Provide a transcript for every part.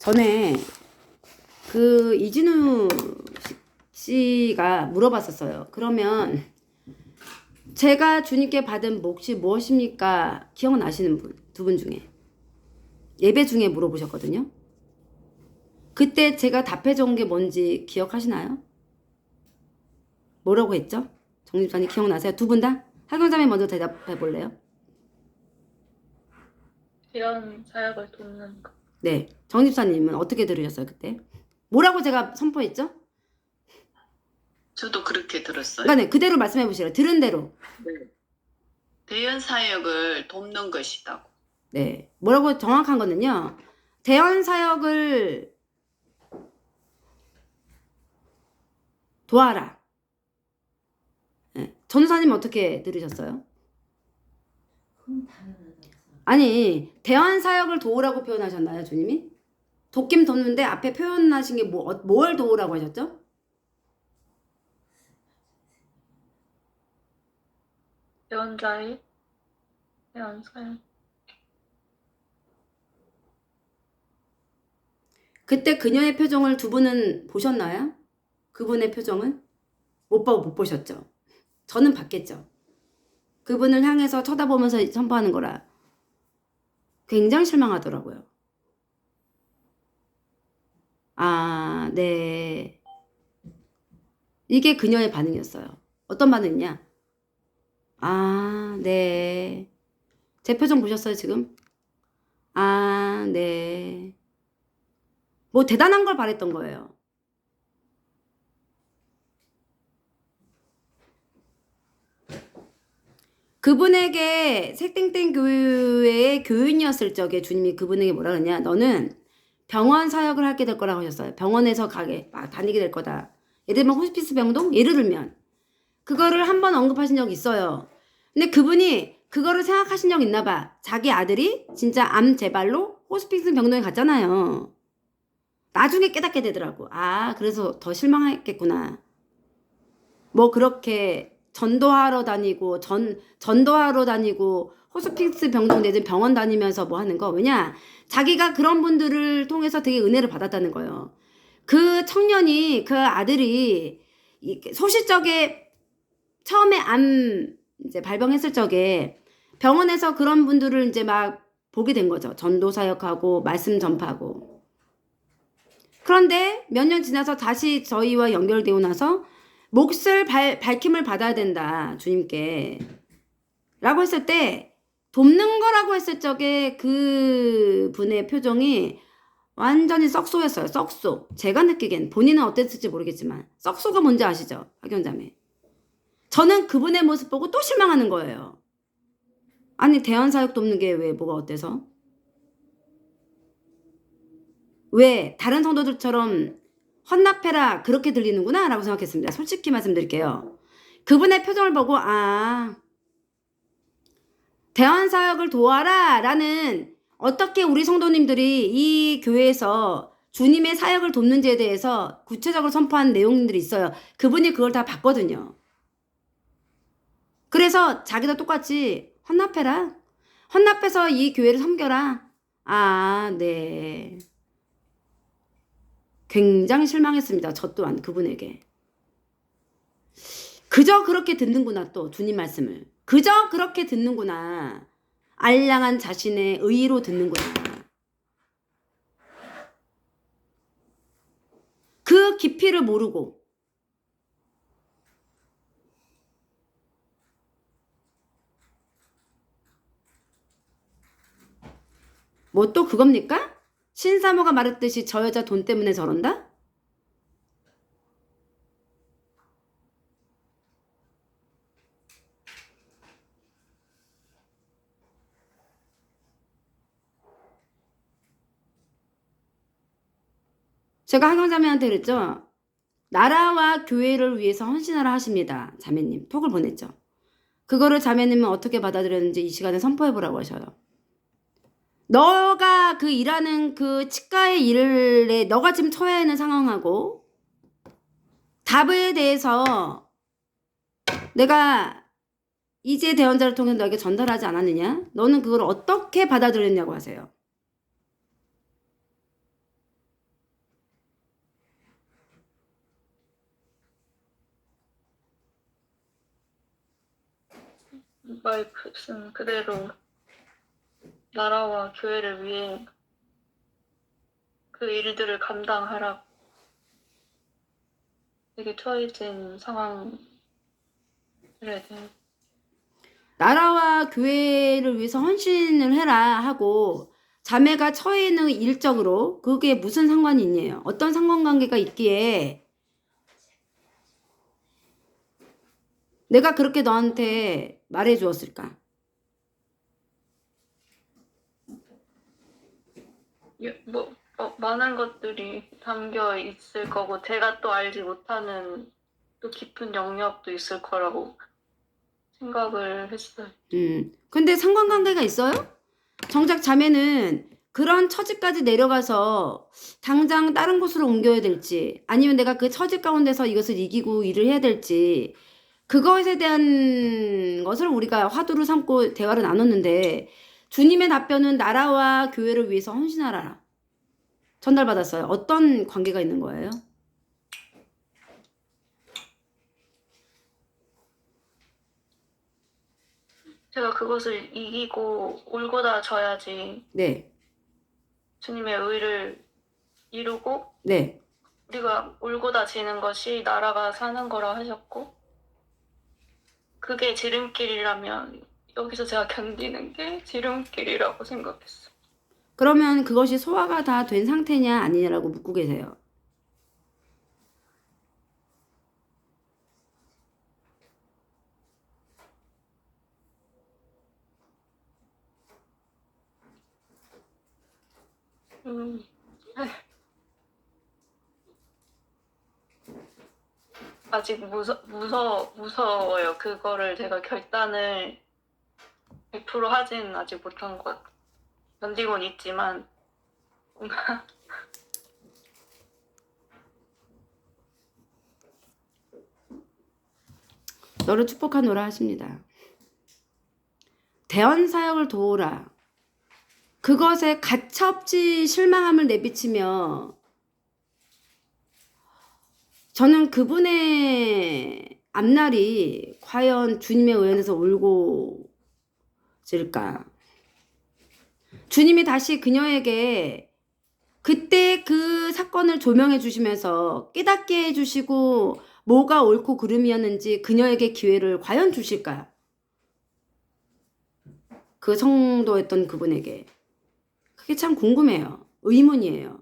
전에 그 이진우 씨가 물어봤었어요. 그러면 제가 주님께 받은 몫이 무엇입니까? 기억나시는 분, 두 분 중에. 예배 중에 물어보셨거든요. 그때 제가 답해준 게 뭔지 기억하시나요? 뭐라고 했죠? 정집사님 기억나세요? 두 분 다? 하경자매 먼저 대답해 볼래요? 대형 사역을 돕는 거. 네. 정집사님은 어떻게 들으셨어요, 그때? 뭐라고 제가 선포했죠? 저도 그렇게 들었어요. 그러니까 네, 그대로 말씀해 보시래요. 들은 대로. 네. 대연 사역을 돕는 것이다고. 네. 뭐라고 정확한 거는요. 대연 사역을 도와라. 네. 전우사님 어떻게 들으셨어요? 아니, 대연 사역을 도우라고 표현하셨나요, 주님이? 돕긴 돕는데 앞에 표현하신 게 뭘 도우라고 하셨죠? 대원자의 대원 사역. 그때 그녀의 표정을 두 분은 보셨나요? 그분의 표정을? 못 보셨죠? 저는 봤겠죠. 그분을 향해서 쳐다보면서 선포하는 거라 굉장히 실망하더라고요. 아, 네. 이게 그녀의 반응이었어요. 어떤 반응이냐? 아, 네. 제 표정 보셨어요, 지금? 아, 네. 뭐 대단한 걸 바랬던 거예요. 그분에게 색땡땡 교회의 교인이었을 적에 주님이 그분에게 뭐라 그러냐? 너는 병원 사역을 하게 될 거라고 하셨어요. 병원에서 막 다니게 될 거다. 예를 들면 호스피스 병동? 예를 들면 그거를 한번 언급하신 적 있어요. 근데 그분이 그거를 생각하신 적 있나 봐. 자기 아들이 진짜 암 재발로 호스피스 병동에 갔잖아요. 나중에 깨닫게 되더라고. 아, 그래서 더 실망했겠구나. 뭐 그렇게 전도하러 다니고 전도하러 다니고 호스피스 병동 내지 병원 다니면서 뭐 하는 거. 왜냐? 자기가 그런 분들을 통해서 되게 은혜를 받았다는 거예요. 그 청년이 그 아들이 소시적에 처음에 암 이제 발병했을 적에 병원에서 그런 분들을 이제 막 보게 된 거죠. 전도 사역하고 말씀 전파하고. 그런데 몇 년 지나서 다시 저희와 연결되고 나서 몫을 밝힘을 받아야 된다. 주님께. 라고 했을 때 돕는 거라고 했을 적에 그 분의 표정이 완전히 썩소였어요. 썩소. 제가 느끼기엔 본인은 어땠을지 모르겠지만 썩소가 뭔지 아시죠? 학연자매. 저는 그분의 모습 보고 또 실망하는 거예요. 아니 대한 사역 돕는 게 왜 뭐가 어때서? 왜 다른 성도들처럼 헌납해라 그렇게 들리는구나 라고 생각했습니다. 솔직히 말씀드릴게요. 그분의 표정을 보고 아 대한 사역을 도와라 라는 어떻게 우리 성도님들이 이 교회에서 주님의 사역을 돕는지에 대해서 구체적으로 선포한 내용들이 있어요. 그분이 그걸 다 봤거든요. 그래서 자기도 똑같이 헌납해라. 헌납해서 이 교회를 섬겨라. 아, 네. 굉장히 실망했습니다. 저 또한 그분에게. 그저 그렇게 듣는구나 또 주님 말씀을. 그저 그렇게 듣는구나. 알량한 자신의 의로 듣는구나. 그 깊이를 모르고 뭐 또 그겁니까? 신사모가 말했듯이 저 여자 돈 때문에 저런다? 제가 하경자매한테 그랬죠. 나라와 교회를 위해서 헌신하라 하십니다. 자매님 톡을 보냈죠. 그거를 자매님은 어떻게 받아들였는지 이 시간에 선포해보라고 하셔요. 너가 그 일하는 그 치과의 일에 너가 지금 처해 있는 상황하고 답에 대해서 내가 이제 대원자를 통해 너에게 전달하지 않았느냐? 너는 그걸 어떻게 받아들였냐고 하세요. 말씀 그대로 나라와 교회를 위해 그 일들을 감당하라. 되게 처해진 상황들에 대해 나라와 교회를 위해서 헌신을 해라 하고 자매가 처해 있는 일적으로 그게 무슨 상관이 있냐요? 어떤 상관관계가 있기에 내가 그렇게 너한테 말해 주었을까? 많은 것들이 담겨 있을 거고 제가 또 알지 못하는 또 깊은 영역도 있을 거라고 생각을 했어요. 근데 상관관계가 있어요? 정작 자매는 그런 처지까지 내려가서 당장 다른 곳으로 옮겨야 될지 아니면 내가 그 처지 가운데서 이것을 이기고 일을 해야 될지 그것에 대한 것을 우리가 화두로 삼고 대화를 나눴는데 주님의 답변은 나라와 교회를 위해서 헌신하라. 전달받았어요. 어떤 관계가 있는 거예요? 제가 그것을 이기고 올고다 져야지 네. 주님의 의를 이루고 네. 우리가 올고다 지는 것이 나라가 사는 거라 하셨고 그게 지름길이라면 여기서 제가 견디는 게 지름길이라고 생각했어요. 그러면 그것이 소화가 다 된 상태냐 아니냐라고 묻고 계세요. 아직 무서워요. 그거를 제가 결단을 100% 하진 아직 못한 것 같아요. 견디곤 있지만 뭔가 너를 축복하노라 하십니다. 대언 사역을 도우라. 그것에 가차없이 실망함을 내비치며 저는 그분의 앞날이 과연 주님의 의원에서 올고질까? 주님이 다시 그녀에게 그때 그 사건을 조명해 주시면서 깨닫게 해주시고 뭐가 옳고 그름이었는지 그녀에게 기회를 과연 주실까? 그 성도였던 그분에게. 그게 참 궁금해요. 의문이에요.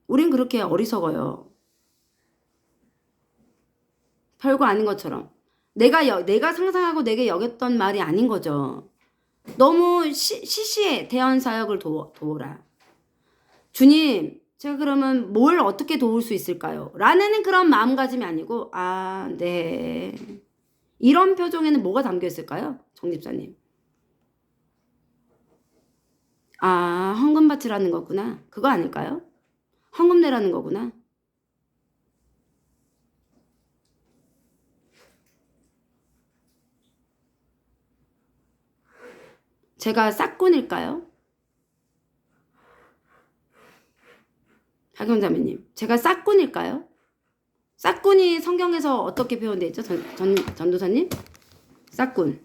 우린 그렇게 어리석어요. 별거 아닌 것처럼. 내가 상상하고 내게 여겼던 말이 아닌 거죠. 너무 시시해. 대언 사역을 도우라. 주님, 제가 그러면 뭘 어떻게 도울 수 있을까요? 라는 그런 마음가짐이 아니고 아, 네. 이런 표정에는 뭐가 담겨 있을까요? 정 집사님. 아, 헌금 바치라는 거구나. 그거 아닐까요? 헌금 내라는 거구나. 제가 싹군일까요? 박영자매님, 제가 싹군일까요? 싹군이 성경에서 어떻게 표현되어 있죠? 전도사님? 싹군.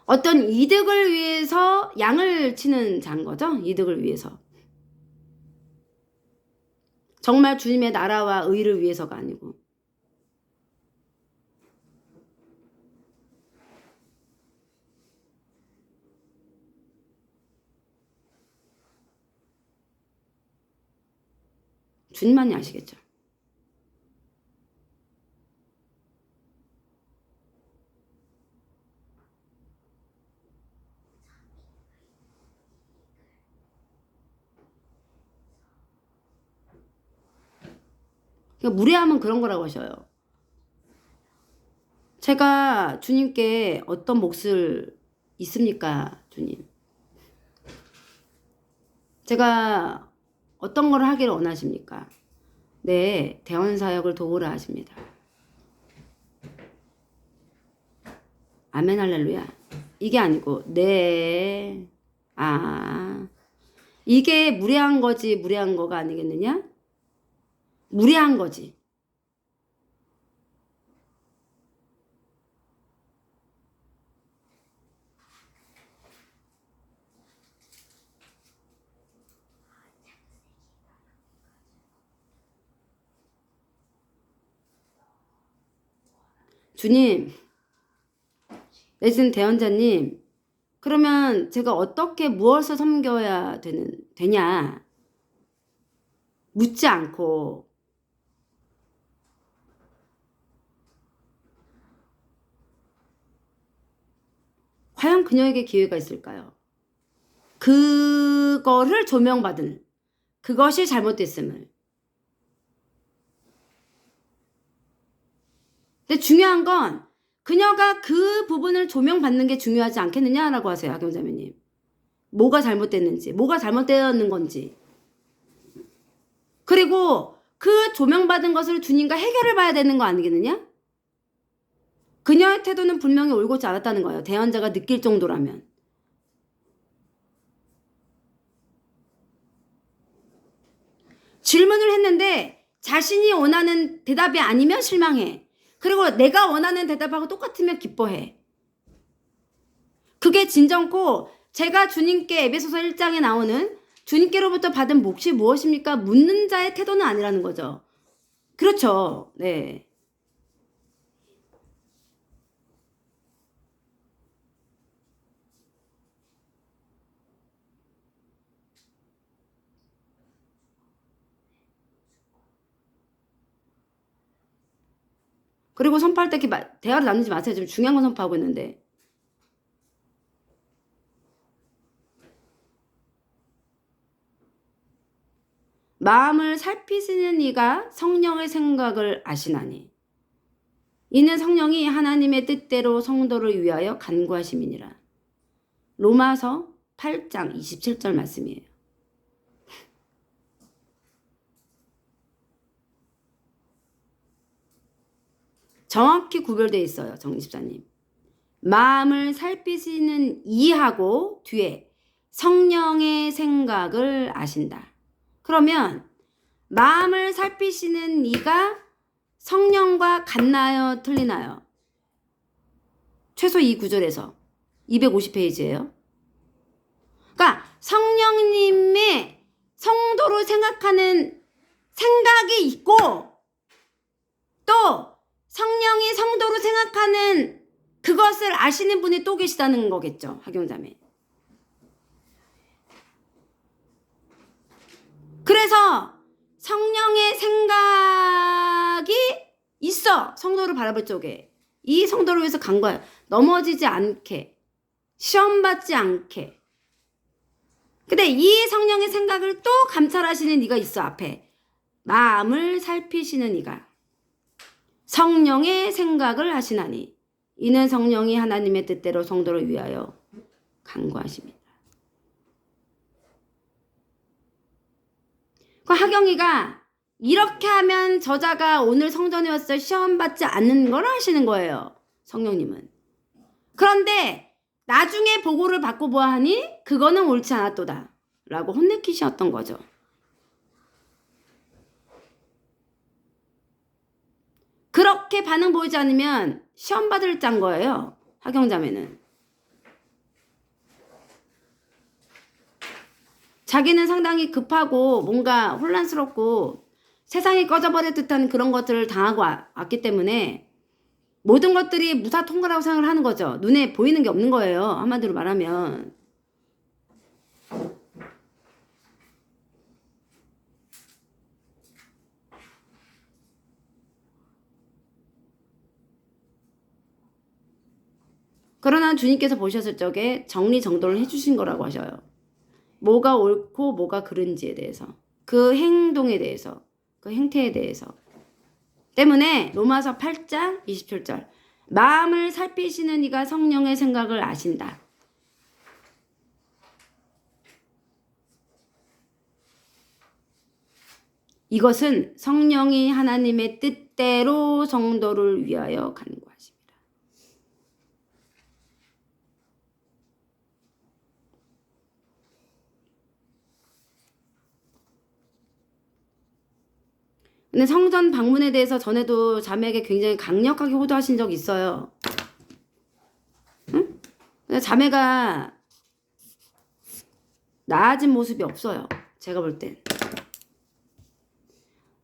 어떤 이득을 위해서 양을 치는 자인 거죠? 이득을 위해서. 정말 주님의 나라와 의를 위해서가 아니고. 주님만이 아시겠죠. 그러니까 무례함은 그런 거라고 하셔요. 제가 주님께 어떤 몫을 있습니까, 주님? 제가 어떤 걸 하기를 원하십니까? 네, 대언 사역을 도우라 하십니다. 아멘 할렐루야. 이게 아니고 네. 아. 이게 무례한 거지 무례한 거가 아니겠느냐? 무례한 거지. 주님, 내신 대언자님, 그러면 제가 어떻게 무엇을 섬겨야 되냐? 묻지 않고 과연 그녀에게 기회가 있을까요? 그거를 조명받은 그것이 잘못됐음을. 근데 중요한 건 그녀가 그 부분을 조명받는 게 중요하지 않겠느냐라고 하세요. 하경자매님. 뭐가 잘못됐는지, 뭐가 잘못되었는 건지. 그리고 그 조명받은 것을 주님과 해결을 봐야 되는 거 아니겠느냐? 그녀의 태도는 분명히 올곧지 않았다는 거예요. 대언자가 느낄 정도라면. 질문을 했는데 자신이 원하는 대답이 아니면 실망해. 그리고 내가 원하는 대답하고 똑같으면 기뻐해. 그게 진정고 제가 주님께 에베소서 1장에 나오는 주님께로부터 받은 몫이 무엇입니까? 묻는 자의 태도는 아니라는 거죠. 그렇죠. 네. 그리고 선포할 때 이렇게 대화를 나누지 마세요. 지금 중요한 건 선포하고 있는데. 마음을 살피시는 이가 성령의 생각을 아시나니 이는 성령이 하나님의 뜻대로 성도를 위하여 간구하심이니라. 로마서 8장 27절 말씀이에요. 정확히 구별되어 있어요. 정집사님. 마음을 살피시는 이하고 뒤에 성령의 생각을 아신다. 그러면 마음을 살피시는 이가 성령과 같나요? 틀리나요? 최소 이 구절에서 250페이지예요. 그러니까 성령님의 성도로 생각하는 생각이 있고 또 성령이 성도로 생각하는 그것을 아시는 분이 또 계시다는 거겠죠. 하경자매. 그래서 성령의 생각이 있어. 성도를 바라볼 쪽에. 이 성도를 위해서 간과해. 넘어지지 않게. 시험 받지 않게. 근데 이 성령의 생각을 또 감찰하시는 이가 있어. 앞에. 마음을 살피시는 이가. 성령의 생각을 하시나니 이는 성령이 하나님의 뜻대로 성도를 위하여 간구하십니다. 그 하경이가 이렇게 하면 저자가 오늘 성전에 왔을 때 시험 받지 않는 걸 하시는 거예요. 성령님은. 그런데 나중에 보고를 받고 보아하니 그거는 옳지 않았도다 라고 혼내키셨던 거죠. 그렇게 반응 보이지 않으면 시험 받을 짠 거예요. 하경자매는. 자기는 상당히 급하고 뭔가 혼란스럽고 세상이 꺼져버릴 듯한 그런 것들을 당하고 왔기 때문에 모든 것들이 무사통과라고 생각을 하는 거죠. 눈에 보이는 게 없는 거예요. 한마디로 말하면. 그러나 주님께서 보셨을 적에 정리정돈을 해주신 거라고 하셔요. 뭐가 옳고 뭐가 그른지에 대해서, 그 행동에 대해서, 그 행태에 대해서. 때문에 로마서 8장 27절 마음을 살피시는 이가 성령의 생각을 아신다. 이것은 성령이 하나님의 뜻대로 성도를 위하여 간구하십니다. 근데 성전 방문에 대해서 전에도 자매에게 굉장히 강력하게 호도하신 적이 있어요. 응? 근데 자매가 나아진 모습이 없어요. 제가 볼 땐.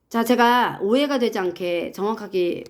자, 제가 오해가 되지 않게 정확하게